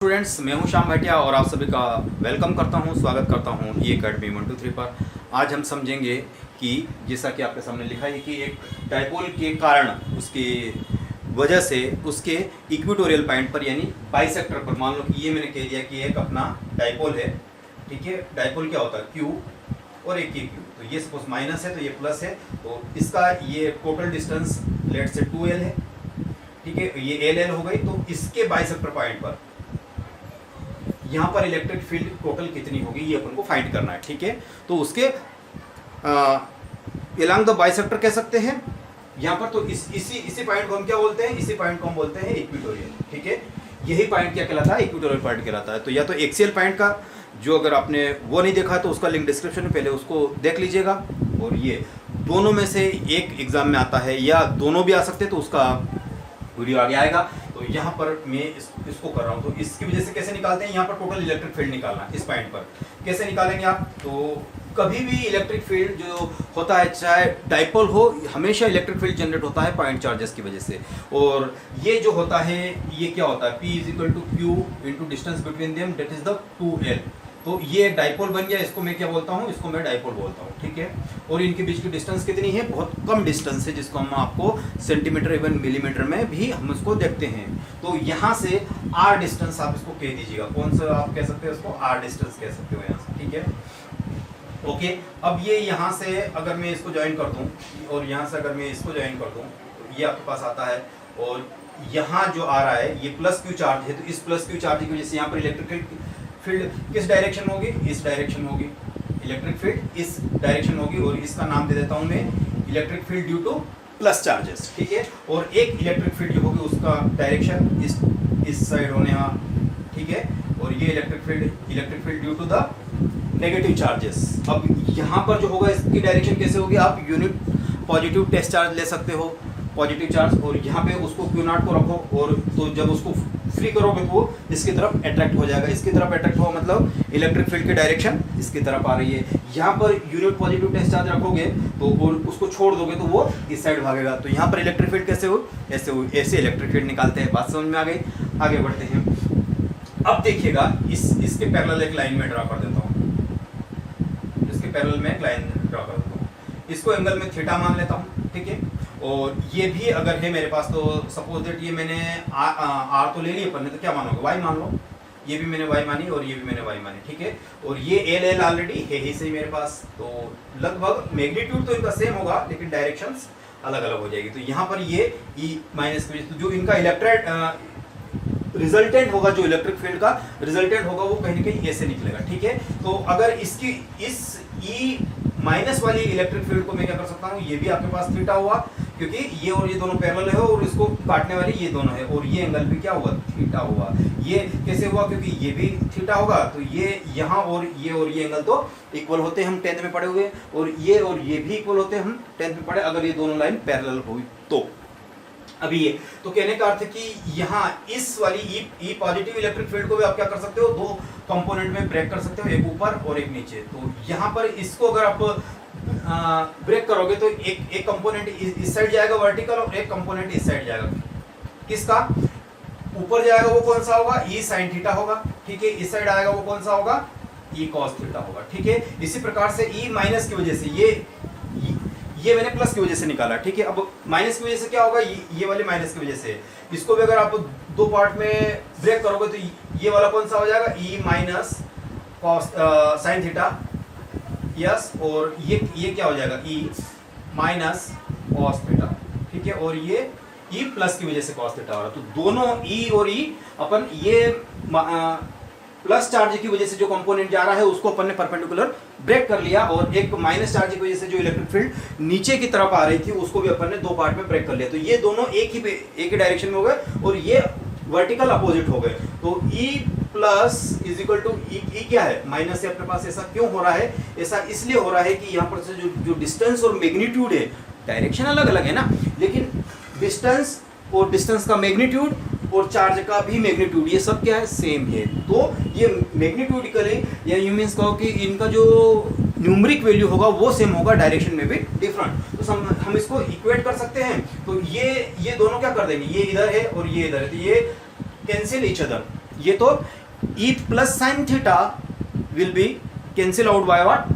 Students, मैं हूं श्याम भाटिया और आप सभी का वेलकम करता हूं, स्वागत करता हूं ई अकेडमी 123 पर। आज हम समझेंगे कि जैसा कि आपके सामने लिखा है कि एक डायपोल के कारण उसकी वजह से उसके इक्वेटोरियल पॉइंट पर यानी बाइसेक्टर पर, मान लो कि ये मैंने कह दिया कि एक अपना डायपोल है, ठीक है। डायपोल क्या होता है, क्यू और एक ही क्यू, तो ये सपोज माइनस है तो ये प्लस है, तो इसका ये टोटल डिस्टेंस लेट से 2l है, ठीक है। ये l हो गई, तो इसके बाइसेक्टर पॉइंट पर यहाँ पर इलेक्ट्रिक फील्ड टोटल कितनी होगी ये अपन को फाइंड करना है, ठीक है। तो उसके एलॉन्ग द बाइसेक्टर कह सकते हैं यहाँ पर, तो इसी पॉइंट को हम क्या बोलते हैं, इसी पॉइंट को हम बोलते हैं इक्वेटोरियल, ठीक है। यही पॉइंट क्या कहलाता है, इक्वेटोरियल पॉइंट कहलाता है। तो या तो एक्सियल पॉइंट का जो अगर आपने वो नहीं देखा है तो उसका लिंक डिस्क्रिप्शन में पहले उसको देख लीजिएगा, और ये दोनों में से एक एग्जाम में आता है या दोनों भी आ सकते हैं, तो उसका वीडियो आगे आएगा। तो यहाँ पर मैं इसको कर रहा हूँ, तो इसकी वजह से कैसे निकालते हैं, यहाँ पर टोटल इलेक्ट्रिक फील्ड निकालना, इस पॉइंट पर कैसे निकालेंगे आप। तो कभी भी इलेक्ट्रिक फील्ड जो होता है, चाहे डाइपोल हो, हमेशा इलेक्ट्रिक फील्ड जनरेट होता है पॉइंट चार्जेस की वजह से। और ये जो होता है ये क्या होता है, P is equal to Q into distance between them, that is the 2l। तो ये डाइपोल बन गया, इसको मैं क्या बोलता हूँ, इसको मैं डाइपोल बोलता हूँ, ठीक है। और इनके बीच की डिस्टेंस कितनी है, बहुत कम डिस्टेंस है, जिसको हम आपको सेंटीमीटर इवन मिलीमीटर में भी हम उसको देखते हैं। तो यहाँ से r डिस्टेंस आप इसको कह दीजिएगा, कौन सा आप कह सकते हो इसको, r डिस्टेंस कह सकते हो यहाँ से, ठीक है। ओके, अब ये यहाँ से अगर मैं इसको ज्वाइन कर दूँ और यहाँ से अगर मैं इसको ज्वाइन कर दूँ, तो ये आपके पास आता है। और यहाँ जो आ रहा है ये प्लस क्यू चार्ज है, तो इस प्लस क्यू चार्ज की वजह से यहाँ पर इलेक्ट्रिक फील्ड किस डायरेक्शन होगी, इस डायरेक्शन होगी, इलेक्ट्रिक फील्ड इस डायरेक्शन होगी। और इसका नाम दे देता हूं मैं electric field due two plus charges, ठीक है। और एक इलेक्ट्रिक फील्ड जो होगी उसका डायरेक्शन इस साइड होने वाला, ठीक है। और ये electric field due to the negative charges. अब यहाँ पर जो होगा इसकी डायरेक्शन कैसे होगी, आप यूनिट पॉजिटिव टेस्ट चार्ज ले सकते हो, पॉजिटिव चार्ज, और यहाँ पे उसको Q0 को रखो, और तो जब उसको फ्री करोगे तो वो इसकी तरफ अट्रैक्ट हो जाएगा। इसकी तरफ अट्रैक्ट हुआ मतलब इलेक्ट्रिक फील्ड की डायरेक्शन इसकी तरफ आ रही है। यहाँ per unit positive test charge रखोगे तो और उसको छोड़ दोगे तो वो इस साइड भागेगा। तो यहाँ पर इलेक्ट्रिक फील्ड कैसे हो, ऐसे इलेक्ट्रिक फील्ड निकालते हैं। बात समझ में आ गई, आगे बढ़ते हैं। अब देखिएगा इसके पैरेलल एक लाइन में ड्रा कर देता हूँ, इसके पैरेलल में एक लाइन ड्रा कर देता हूँ, इसको एंगल में थीटा मान लेता हूँ, ठीक है। और ये भी अगर है मेरे पास, तो सपोज दैट ये मैंने आर तो ले लिया अपन ने, तो क्या मानोगे, वाई मान लो। ये भी मैंने वाई मानी और ये भी मैंने वाई मानी, ठीक है। और ये एल ऑलरेडी है ही सही मेरे पास, तो लगभग मैग्नीट्यूड तो इनका सेम होगा लेकिन डायरेक्शंस अलग अलग हो जाएगी। तो यहाँ पर ये ई माइनस की, तो जो इनका रिजल्टेंट होगा, जो इलेक्ट्रिक फील्ड का रिजल्टेंट होगा वो कहीं ना कहीं ऐसे निकलेगा, ठीक है। तो अगर इसकी इस ई माइनस वाली इलेक्ट्रिक फील्ड को मैं क्या कर सकता हूँ, ये भी आपके पास थीटा हुआ, क्योंकि ये और ये दोनों पैरेलल है और इसको काटने वाली ये दोनों है, और ये एंगल भी क्या हुआ, थीटा हुआ। ये कैसे हुआ, क्योंकि ये भी थीटा होगा, तो ये यहाँ और ये एंगल तो इक्वल होते हैं, हम 10th में पढ़े हुए, और ये भी इक्वल होते हैं, हम 10th में पढ़े, अगर ये दोनों लाइन पैरेलल हुई तो। अभी ये तो कहने का अर्थ है कि यहाँ इस वाली ई पॉजिटिव इलेक्ट्रिक फील्ड को भी आप क्या कर सकते हो, दो कंपोनेंट में ब्रेक कर सकते हो, एक ऊपर और एक नीचे। तो यहाँ पर इसको अगर आप ब्रेक करोगे तो एक कंपोनेंट इस साइड जाएगा वर्टिकल, और एक कंपोनेंट इस साइड जाएगा। किसका ऊपर जाएगा वो कौन सा होगा, ई साइन थीटा होगा, ठीक है। इस साइड आएगा वो कौन सा होगा, ई कॉस थीटा होगा, ठीक है। इसी प्रकार से ई माइनस की वजह से ये मैंने प्लस की वजह से निकाला, ठीक है। अब माइनस की वजह से क्या होगा, ये वाले माइनस की वजह से, इसको भी अगर आप दो पार्ट में ब्रेक करोगे तो ये वाला कौन सा हो जाएगा, E minus cos sine theta, yes. और ये क्या हो जाएगा, ई माइनस कॉस थीटा, ठीक है। और ये ई प्लस की वजह से कॉस थीटा हो रहा है। तो दोनों ई और ई अपन ये प्लस चार्ज की वजह से जो कंपोनेंट जा रहा है उसको अपन ने परपेंडिकुलर ब्रेक कर लिया, और एक माइनस चार्ज की वजह से जो इलेक्ट्रिक फील्ड नीचे की तरफ आ रही थी उसको भी अपन ने दो पार्ट में ब्रेक कर लिया। तो ये दोनों एक ही डायरेक्शन में हो गए, और ये वर्टिकल अपोजिट हो गए। तो E plus is equal to E क्या है, माइनस से अपने पास। ऐसा क्यों हो रहा है, ऐसा इसलिए हो रहा है कि यहाँ पर से जो डिस्टेंस और मैग्नीट्यूड है, डायरेक्शन अलग अलग है ना, लेकिन डिस्टेंस और डिस्टेंस का मैग्नीट्यूड और चार्ज का भी मैग्नीट्यूड, ये सब क्या है, सेम है। तो ये मैग्नीट्यूडिकली या यू मीन्स कहो कि इनका जो न्यूमरिक वैल्यू होगा वो सेम होगा, डायरेक्शन में भी डिफरेंट। तो हम इसको इक्वेट कर सकते हैं। तो ये दोनों क्या कर देंगे, ये इधर है और ये इधर है, तो ये कैंसिल ईच अदर। ये तो E plus sine theta will be cancel out by what,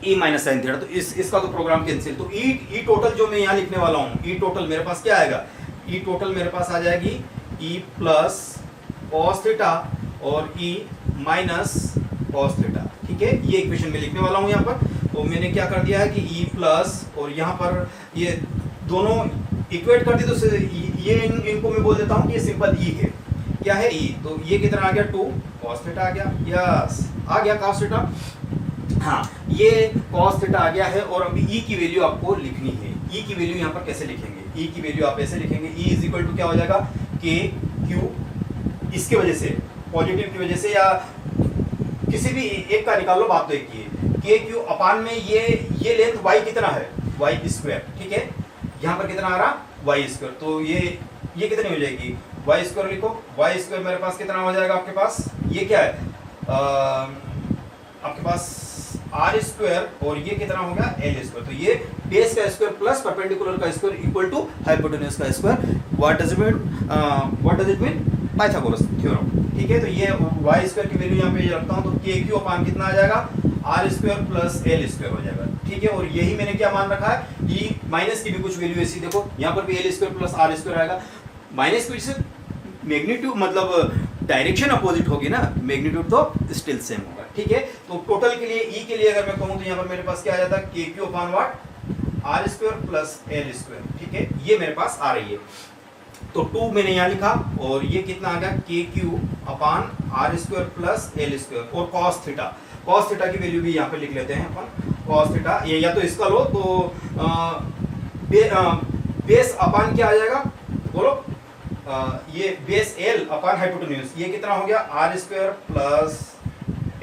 E minus sine theta. तो इसका तो प्रोग्राम कैंसिल। तो ई टोटल जो मैं यहाँ लिखने वाला हूँ, ई टोटल मेरे पास क्या आएगा, ई टोटल मेरे पास आ जाएगी ई प्लस कॉस थीटा और ई माइनस कॉस थीटा। ठीक है, ये इक्वेशन में लिखने वाला हूँ यहाँ पर। तो मैंने क्या कर दिया है कि ई प्लस और यहाँ पर ये दोनों इक्वेट कर दी, तो ये इनको मैं बोल देता हूँ कि ये सिंपल ई है। क्या है ई, तो ये कितना आ गया 2 cos थीटा आ गया, यस आ गया cos थीटा। हाँ, ये cos थीटा आ गया है। और अभी ई की वैल्यू आपको लिखनी है। ई की वैल्यू यहाँ पर कैसे लिखेंगे, ई की वैल्यू आप ऐसे लिखेंगे, ई इज इक्वल टू क्या हो जाएगा, के क्यू, इसके वजह से पॉजिटिव की वजह से या किसी भी एक का निकाल लो, बात तो एक की है, के क्यू अपान में ये लेंथ वाई कितना है, वाई स्क्वायर। ठीक है, यहाँ पर कितना आ रहा, वाई स्क्वायर। तो ये कितनी हो जाएगी, वाई स्क्वायर लिखो, वाई स्क्वायर मेरे पास कितना हो जाएगा आपके पास, ये क्या है आपके पास आर स्क्वायर और ये कितना हो गया एल स्क्वायर। तो ये बेस का स्क्वायर प्लस परपेंडिकुलर का स्क्वायर इक्वल टू हाइपोटेन्यूज का square. What does it mean, Pythagoras theorem. ठीक है, तो ये वाई स्क्वायर की वैल्यू यहाँ पे रखता हूँ, तो के क्यू अपान कितना आ जाएगा, R square plus L square हो जाएगा। ठीक है, और यही मैंने क्या मान रखा है, ई माइनस की भी कुछ वैल्यू ऐसी देखो, यहाँ पर भी L square plus R square आएगा। माइनस की वजह से मैग्नीट्यूड मतलब डायरेक्शन अपोजिट होगी ना, मैग्नीट्यूड तो स्टिल सेम होगा। ठीक है, तो टोटल के लिए ई के लिए अगर मैं कहूँ तो यहाँ पर मेरे पास क्या आ जाता है, K Q upon what, R square plus L square. ठीक है, ये मेरे पास आ रही है। तो 2 मैंने यहाँ लिखा और ये कितना आ गया, K Q upon R square plus L square और कॉस थीटा। कॉस थीटा की वैल्यू भी यहाँ पे लिख लेते हैं अपन, कॉस थीटा ये या तो इसका लो तो बेस अपान क्या आ जाएगा बोलो, ये बेस एल अपान हाइपोटेन्यूज, ये कितना हो गया R square plus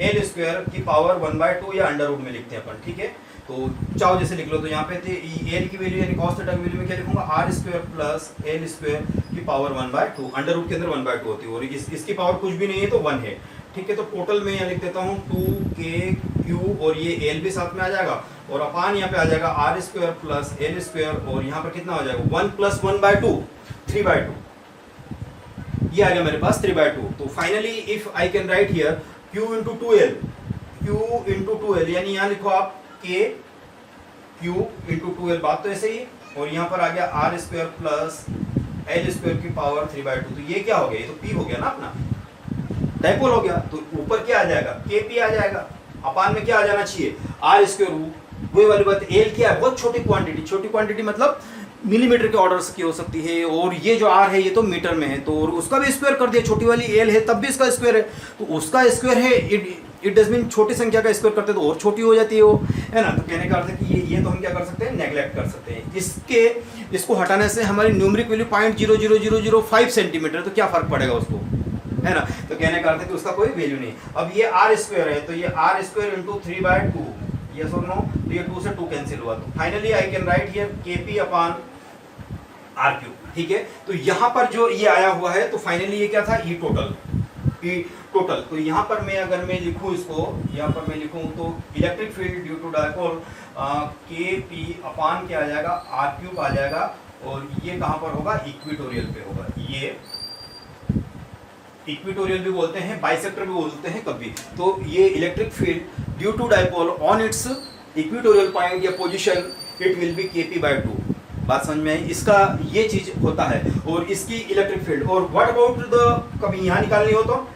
L square की पावर 1/2 या अंडर रूट में लिखते हैं अपन। ठीक है, तो चाहो जैसे लिख लो। तो यहाँ पे थे एल की वैल्यू यानी cos थीटा की वैल्यू में क्या लिखूंगा, R square plus L square की पावर 1/2, अंडर रूट के अंदर 1/2 होती है और इसकी पावर कुछ भी नहीं है तो 1 है। ठीक है, तो टोटल में यहाँ लिख देता हूँ 2k और ये एल भी साथ में आ जाएगा और अपान यहाँ पे आ जाएगा R square plus L square और यहाँ पर कितना हो जाएगा 1 + 1/2 3/2, ये आ गया मेरे पास 3/2। तो finally if I can write here q into 2l, q into 2l यानी यहाँ लिखो आप k q into 2l, बात तो ऐसे ही। और यहाँ पर आ गया R square plus L square की पावर 3/2। तो ये क्या हो गया, ये तो p हो गया ना अपना, डाइपोल हो गया। तो ऊपर क्या आ जाएगा, kp आ जाएगा, अपान में क्या आ जाना चाहिए आर स्क्वायर। वही वाली बात, एल क्या है, बहुत छोटी क्वांटिटी, छोटी क्वांटिटी मतलब मिलीमीटर के ऑर्डर्स की हो सकती है। और ये जो आर है ये तो मीटर में है, तो उसका भी स्क्वायर कर दिया। छोटी वाली एल है तब भी इसका स्क्वायर है, तो उसका स्क्वायर है, इट डज मीन छोटी संख्या का स्क्वायर करते तो और छोटी हो जाती है वो, है ना। तो कहने का अर्थ है कि ये तो हम क्या कर सकते हैं, नेग्लेक्ट कर सकते हैं। इसको हटाने से हमारी न्यूमेरिक वैल्यू 0.00005 सेंटीमीटर, तो क्या फर्क पड़ेगा उसको, है ना। तो कहने का अर्थ है कि उसका कोई वैल्यू नहीं। अब ये आर स्क्वायर है, तो ये आर स्क्वायर इंटू 3/2, यस और नो, तो ये 2 से 2 कैंसिल हुआ। तो finally I can write here kp upon R cube. ठीक है, तो यहाँ पर जो ये आया हुआ है, तो फाइनली ये क्या था, ई टोटल। तो यहाँ पर मैं अगर मैं लिखूँ इसको, यहाँ पर मैं लिखूँ तो electric field due to dipole kp upon क्या आ जाएगा, आर क्यूब आ जाएगा। और ये कहाँ पर होगा, इक्वेटोरियल पे होगा। ये इक्वेटोरियल भी बोलते हैं, बाइसेक्टर भी बोलते हैं कभी। तो ये electric field due to dipole on its equatorial point या position, it will be kp/2। बात समझ में आई, इसका ये चीज होता है। और इसकी इलेक्ट्रिक फील्ड, और व्हाट अबाउट द, कभी यहाँ निकालनी हो तो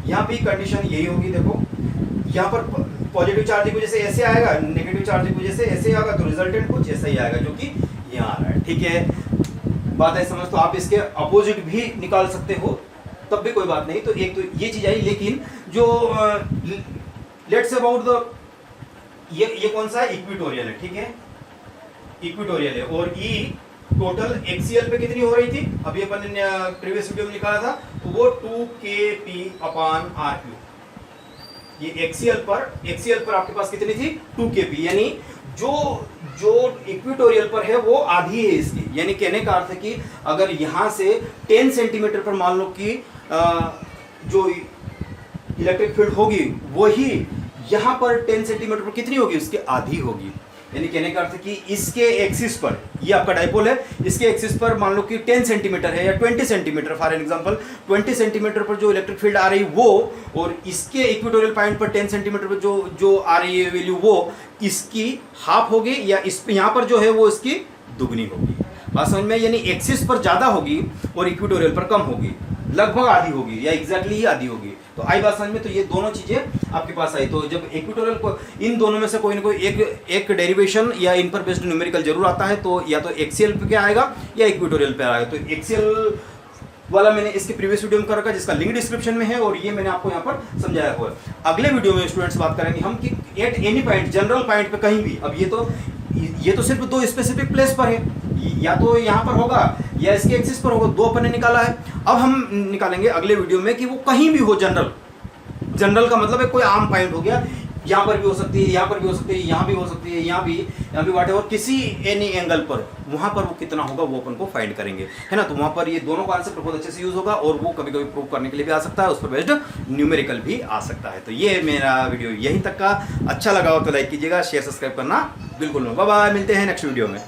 यहाँ भी कंडीशन यही होगी। देखो यहाँ पर पॉजिटिव चार्ज की वजह से ऐसे आएगा, नेगेटिव चार्ज की वजह से ऐसे आएगा, तो रिजल्टेंट कुछ ऐसा ही आएगा जो कि यहाँ आ रहा है। ठीक है, बात है समझ। तो आप इसके अपोजिट भी निकाल सकते हो, तब भी कोई बात नहीं। तो एक तो ये चीज आई, लेकिन जो लेट्स अबाउट द, ये कौन सा है, इक्वेटोरियल है। ठीक है, इक्वेटोरियल है। और ई टोटल एक्सीएल पे कितनी हो रही थी, अभी अपन ने प्रीवियस वीडियो में निकाला था, तो वो 2kp अपान आर क्यूब। ये एक्सीएल पर आपके पास कितनी थी, 2kp, यानी जो इक्वेटोरियल पर है वो आधी है इसकी। यानी कहने का अर्थ है कि अगर यहाँ से 10 सेंटीमीटर पर मान लो कि जो इलेक्ट्रिक फील्ड होगी वही यहाँ पर 10 सेंटीमीटर पर कितनी होगी, उसकी आधी होगी। यानी कहने का अर्थ कि इसके एक्सिस पर, ये आपका डाइपोल है, इसके एक्सिस पर मान लो कि 10 सेंटीमीटर है या 20 centimetre, for an example 20 centimetre पर जो इलेक्ट्रिक फील्ड आ रही वो, और इसके इक्वेटोरियल पॉइंट पर 10 सेंटीमीटर पर जो आ रही है वैल्यू, वो इसकी हाफ होगी, या इस पे यहाँ पर जो है वो इसकी दुगनी होगी। बात समझ में? यानी एक्सिस पर ज़्यादा होगी और इक्वेटोरियल पर कम होगी, लगभग आधी होगी या एग्जैक्टली ही आधी होगी। तो आई बात समझ में? तो ये दोनों चीजें आपके पास आई। तो जब इक्वेटोरियल को, इन दोनों में से कोई ना कोई एक डेरिवेशन या इन पर बेस्ड न्यूमेरिकल जरूर आता है, तो या तो एक्सियल पे आएगा या इक्वेटोरियल पे आएगा। तो एक्सियल वाला मैंने इसके प्रीवियस वीडियो में कर रखा, जिसका लिंक डिस्क्रिप्शन में है, और ये मैंने आपको यहाँ पर समझाया हुआ है। अगले वीडियो में स्टूडेंट्स बात करेंगे हम कि at any point, general point पे कहीं भी, अब ये तो सिर्फ दो स्पेसिफिक प्लेस पर है, या तो यहाँ पर होगा या इसके एक्सिस पर होगा, दो अपन ने निकाला है। अब हम निकालेंगे अगले वीडियो में कि वो कहीं भी हो, जनरल का मतलब है कोई आम पॉइंट हो गया, यहाँ पर भी हो सकती है, यहाँ पर भी हो सकती है, यहाँ भी हो सकती है, यहाँ भी व्हाटएवर, किसी एनी एंगल पर, वहाँ पर वो कितना होगा वो अपन को फाइंड करेंगे, है ना। तो वहाँ पर ये दोनों कॉन्सेप्ट बहुत अच्छे से यूज होगा, और वो कभी कभी प्रूव करने के लिए भी आ सकता है, उस पर बेस्ड न्यूमेरिकल भी आ सकता है। तो ये मेरा वीडियो यहीं तक का, अच्छा लगा हो तो लाइक कीजिएगा, शेयर सब्सक्राइब करना बिल्कुल ना। बाय बाय, मिलते हैं नेक्स्ट वीडियो में।